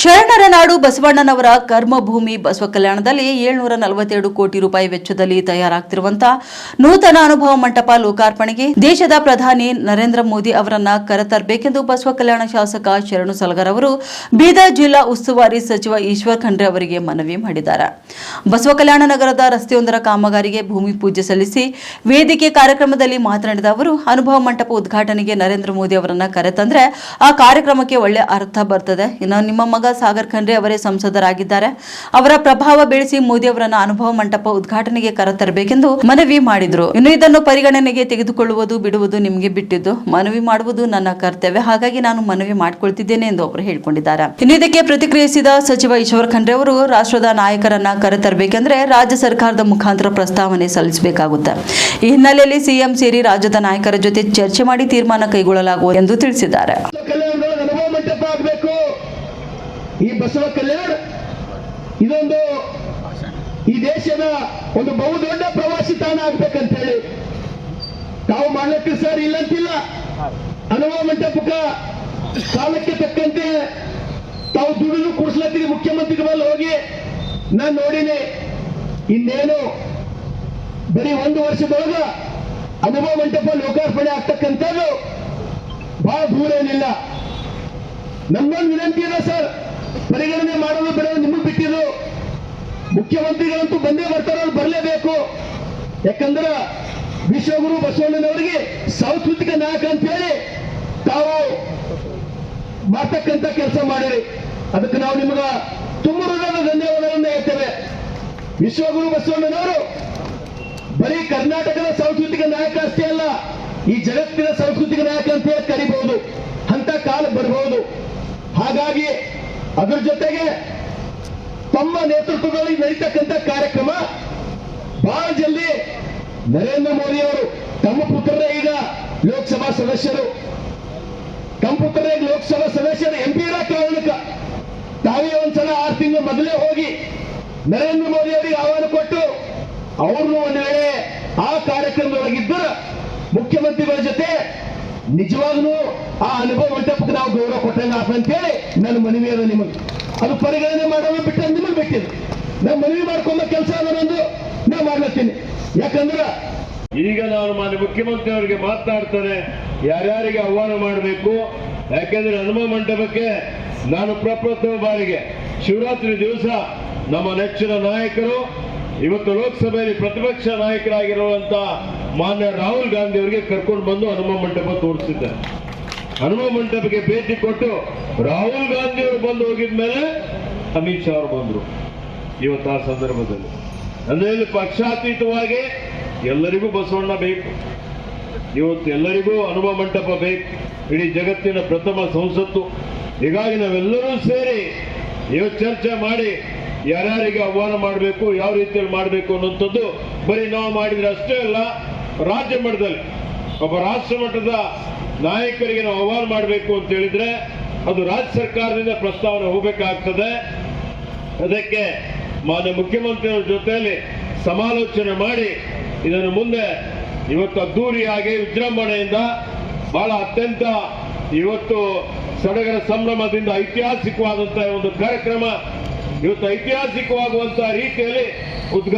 ಶರಣರ ನಾಡು ಬಸವಣ್ಣನವರ ಕರ್ಮಭೂಮಿ ಬಸವ ಕಲ್ಯಾಣದಲ್ಲಿ 742 ಕೋಟಿ ರೂಪಾಯಿ ವೆಚ್ಚದಲ್ಲಿ ತಯಾರಾಗ್ತಿರುವಂತಹ ನೂತನ ಅನುಭವ ಮಂಟಪ ಲೋಕಾರ್ಪಣೆಗೆ ದೇಶದ ಪ್ರಧಾನಿ ನರೇಂದ್ರ ಮೋದಿ ಅವರನ್ನ ಕರೆತರಬೇಕೆಂದು ಬಸವ ಕಲ್ಯಾಣ ಶಾಸಕ ಶರಣು ಸಲಗರ್ ಅವರು ಬೀದರ್ ಜಿಲ್ಲಾ ಉಸ್ತುವಾರಿ ಸಚಿವ ಈಶ್ವರ್ ಖಂಡ್ರೆ ಅವರಿಗೆ ಮನವಿ ಮಾಡಿದ್ದಾರೆ. ಬಸವ ಕಲ್ಯಾಣ ನಗರದ ರಸ್ತೆಯೊಂದರ ಕಾಮಗಾರಿಗೆ ಭೂಮಿ ಪೂಜೆ ಸಲ್ಲಿಸಿ ವೇದಿಕೆ ಕಾರ್ಯಕ್ರಮದಲ್ಲಿ ಮಾತನಾಡಿದ ಅವರು, ಅನುಭವ ಮಂಟಪ ಉದ್ಘಾಟನೆಗೆ ನರೇಂದ್ರ ಮೋದಿ ಅವರನ್ನ ಕರೆತಂದ್ರೆ ಆ ಕಾರ್ಯಕ್ರಮಕ್ಕೆ ಒಳ್ಳೆ ಅರ್ಥ ಬರ್ತದೆ. ಇನ್ನು ನಿಮ್ಮ ಮಗ ಸಾಗರ್ ಖಂಡ್ರೆ ಅವರೇ ಸಂಸದರಾಗಿದ್ದಾರೆ. ಅವರ ಪ್ರಭಾವ ಬೆಳೆಸಿ ಮೋದಿ ಅವರನ್ನ ಅನುಭವ ಮಂಟಪ ಉದ್ಘಾಟನೆಗೆ ಕರೆತರಬೇಕೆಂದು ಮನವಿ ಮಾಡಿದ್ರು. ಇನ್ನು ಇದನ್ನು ಪರಿಗಣನೆಗೆ ತೆಗೆದುಕೊಳ್ಳುವುದು ಬಿಡುವುದು ನಿಮಗೆ ಬಿಟ್ಟಿದ್ದು, ಮನವಿ ಮಾಡುವುದು ನನ್ನ ಕರ್ತವ್ಯ. ಹಾಗಾಗಿ ನಾನು ಮನವಿ ಮಾಡಿಕೊಳ್ತಿದ್ದೇನೆ ಎಂದು ಅವರು ಹೇಳಿಕೊಂಡಿದ್ದಾರೆ. ಇನ್ನು ಇದಕ್ಕೆ ಪ್ರತಿಕ್ರಿಯಿಸಿದ ಸಚಿವ ಈಶ್ವರ್ ಖಂಡ್ರೆ ಅವರು, ರಾಷ್ಟ್ರದ ನಾಯಕರನ್ನ ಕರೆತರಬೇಕೆಂದ್ರೆ ರಾಜ್ಯ ಸರ್ಕಾರದ ಮುಖಾಂತರ ಪ್ರಸ್ತಾವನೆ ಸಲ್ಲಿಸಬೇಕಾಗುತ್ತೆ. ಈ ಹಿನ್ನೆಲೆಯಲ್ಲಿ ಸಿಎಂ ಸೇರಿ ರಾಜ್ಯದ ನಾಯಕರ ಜೊತೆ ಚರ್ಚೆ ಮಾಡಿ ತೀರ್ಮಾನ ಕೈಗೊಳ್ಳಲಾಗುವುದು ಎಂದು ತಿಳಿಸಿದ್ದಾರೆ. ಈ ಬಸವ ಕಲ್ಯಾಣ ಇದೊಂದು ಈ ದೇಶದ ಒಂದು ಬಹುದೊಡ್ಡ ಪ್ರವಾಸಿ ತಾಣ ಆಗ್ಬೇಕಂತ ಹೇಳಿ ತಾವು ಮಾಡ್ಲಿಕ್ಕೆ ಸರ್ ಇಲ್ಲಂತಿಲ್ಲ. ಅನುಭವ ಮಂಟಪಕ್ಕ ಕಾಲಕ್ಕೆ ತಕ್ಕಂತೆ ತಾವು ದುಡಿದು ಕುಡಿಸ್ಲತ್ತೀರಿ. ಮುಖ್ಯಮಂತ್ರಿಗಳ ಮೇಲೆ ಹೋಗಿ ನಾನು ನೋಡಿನಿ. ಇನ್ನೇನು ಬರೀ 1 ವರ್ಷದೊಳಗ ಅನುಭವ ಮಂಟಪ ಲೋಕಾರ್ಪಣೆ ಆಗ್ತಕ್ಕಂಥದ್ದು ಬಹಳ ದೂರ ಏನಿಲ್ಲ. ನಮ್ಮೊಂದು ವಿನಂತಿ ಇದೆ ಸರ್, ಪರಿಗಣನೆ ಮಾಡೋದು ಬಿಡೋದು ನಿಮಗೆ ಬಿಟ್ಟಿದ್ದು. ಮುಖ್ಯಮಂತ್ರಿಗಳಂತೂ ಬಂದೇ ಬರ್ತಾರ, ಬರಲೇಬೇಕು. ಯಾಕಂದ್ರೆ ವಿಶ್ವಗುರು ಬಸವಣ್ಣನವರಿಗೆ ಸಾಂಸ್ಕೃತಿಕ ನಾಯಕ ಅಂತ ಹೇಳಿ ತಾವು ಮಾಡ್ತಕ್ಕಂಥ ಕೆಲಸ ಮಾಡಿರಿ. ಅದಕ್ಕೆ ನಾವು ನಿಮಗೆ ತುಂಬ ಹೃದಯದ ಧನ್ಯವಾದಗಳನ್ನು ಹೇಳ್ತೇವೆ. ವಿಶ್ವಗುರು ಬಸವಣ್ಣನವರು ಬರೀ ಕರ್ನಾಟಕದ ಸಾಂಸ್ಕೃತಿಕ ನಾಯಕ ಅಷ್ಟೇ ಅಲ್ಲ, ಈ ಜಗತ್ತಿನ ಸಾಂಸ್ಕೃತಿಕ ನಾಯಕ ಅಂತ ಹೇಳಿ ಕರಿಬಹುದು. ಅಂತ ಕಾಲ ಬರಬಹುದು. ಹಾಗಾಗಿ ಅದರ ಜೊತೆಗೆ ತಮ್ಮ ನೇತೃತ್ವದಲ್ಲಿ ನಡೀತಕ್ಕಂಥ ಕಾರ್ಯಕ್ರಮ ಬಹಳ ಜಲ್ದಿ ನರೇಂದ್ರ ಮೋದಿ ಅವರು ತಮ್ಮ ಪುತ್ರರೇ ಈಗ ಲೋಕಸಭಾ ಸದಸ್ಯರು, ತಮ್ಮ ಪುತ್ರರೇ ಲೋಕಸಭಾ ಸದಸ್ಯರು MP ಇರೋ ಕಾರಣಕ್ಕೆ ತಾವೇ ಒಂದ್ಸಲ 6 ತಿಂಗಳು ಮೊದಲೇ ಹೋಗಿ ನರೇಂದ್ರ ಮೋದಿ ಅವರಿಗೆ ಆಹ್ವಾನ ಕೊಟ್ಟು ಅವ್ರನ್ನು ಒಂದು ವೇಳೆ ಆ ಕಾರ್ಯಕ್ರಮದೊಳಗಿದ್ದರೆ ಮುಖ್ಯಮಂತ್ರಿಗಳ ಜೊತೆ ನಿಜವಾಗ್ಲೂ ಆ ಅನುಭವ ಮಂಟಪಕ್ಕೆ ನಾವು ಗೌರವ ಕೊಟ್ಟಂಗ ಅಂತ ಹೇಳಿ ನನ್ನ ಮನವಿ ಅದ ನಿಮಗೆ. ಅದು ಪರಿಗಣನೆ ಮಾಡೋದು ಬಿಟ್ಟು ನಿಮಗೆ ಬಿಟ್ಟಿದೆ. ನಾವು ಮನವಿ ಮಾಡ್ಕೊಂಡ ಕೆಲಸ ಅನ್ನೋದು ನಾವು ಮಾಡ್ಲತ್ತೀನಿ. ಯಾಕಂದ್ರೆ ಈಗ ನಾನು ಮಾನ್ಯ ಮುಖ್ಯಮಂತ್ರಿ ಅವರಿಗೆ ಮಾತನಾಡ್ತಾರೆ, ಯಾರ್ಯಾರಿಗೆ ಆಹ್ವಾನ ಮಾಡಬೇಕು. ಯಾಕೆಂದ್ರೆ ಅನುಭವ ಮಂಟಪಕ್ಕೆ ನಾನು ಪ್ರಪ್ರಥಮ ಬಾರಿಗೆ ಶಿವರಾತ್ರಿ ದಿವಸ ನಮ್ಮ ನೆಚ್ಚಿನ ನಾಯಕರು, ಇವತ್ತು ಲೋಕಸಭೆಯಲ್ಲಿ ಪ್ರತಿಪಕ್ಷ ನಾಯಕರಾಗಿರುವಂತ ಮಾನ್ಯ ರಾಹುಲ್ ಗಾಂಧಿ ಅವರಿಗೆ ಕರ್ಕೊಂಡು ಬಂದು ಹನುಮ ಮಂಟಪ ತೋರಿಸಿದ್ದಾರೆ. ಹನುಮ ಮಂಟಪಕ್ಕೆ ಭೇಟಿ ಕೊಟ್ಟು ರಾಹುಲ್ ಗಾಂಧಿ ಅವರು ಬಂದು ಹೋಗಿದ ಮೇಲೆ ಅಮಿತ್ ಶಾ ಅವರು ಬಂದರು. ಇವತ್ತು ಆ ಸಂದರ್ಭದಲ್ಲಿ ಅಂದ್ರೆ ಇಲ್ಲಿ ಪಕ್ಷಾತೀತವಾಗಿ ಎಲ್ಲರಿಗೂ ಬಸವಣ್ಣ ಬೇಕು. ಇವತ್ತು ಎಲ್ಲರಿಗೂ ಹನುಮ ಮಂಟಪ ಬೇಕು. ಇಡೀ ಜಗತ್ತಿನ ಪ್ರಥಮ ಸಂಸತ್ತು. ಹೀಗಾಗಿ ನಾವೆಲ್ಲರೂ ಸೇರಿ ಇವತ್ತು ಚರ್ಚೆ ಮಾಡಿ ಯಾರ್ಯಾರಿಗೆ ಆಹ್ವಾನ ಮಾಡಬೇಕು, ಯಾವ ರೀತಿಯಲ್ಲಿ ಮಾಡಬೇಕು ಅನ್ನುವಂಥದ್ದು ಬರೀ ನಾವು ಮಾಡಿದ್ರೆ ಅಷ್ಟೇ ಅಲ್ಲ, ರಾಜ್ಯ ಮಟ್ಟದಲ್ಲಿ ಒಬ್ಬ ರಾಷ್ಟ್ರ ಮಟ್ಟದ ನಾಯಕರಿಗೆ ನಾವು ಆಹ್ವಾನ ಮಾಡಬೇಕು ಅಂತ ಹೇಳಿದ್ರೆ ಅದು ರಾಜ್ಯ ಸರ್ಕಾರದಿಂದ ಪ್ರಸ್ತಾವನೆ ಹೋಗಬೇಕಾಗ್ತದೆ. ಅದಕ್ಕೆ ಮಾನ್ಯ ಮುಖ್ಯಮಂತ್ರಿಯವರ ಜೊತೆಯಲ್ಲಿ ಸಮಾಲೋಚನೆ ಮಾಡಿ ಇದನ್ನು ಮುಂದೆ ಇವತ್ತು ಅದ್ದೂರಿಯಾಗಿ ವಿಜೃಂಭಣೆಯಿಂದ ಬಹಳ ಅತ್ಯಂತ ಇವತ್ತು ಸಡಗರ ಸಂಭ್ರಮದಿಂದ ಐತಿಹಾಸಿಕವಾದಂತಹ ಒಂದು ಕಾರ್ಯಕ್ರಮ ಇವತ್ತು ಐತಿಹಾಸಿಕವಾಗುವಂತಹ ರೀತಿಯಲ್ಲಿ ಉದ್ಘಾಟನೆ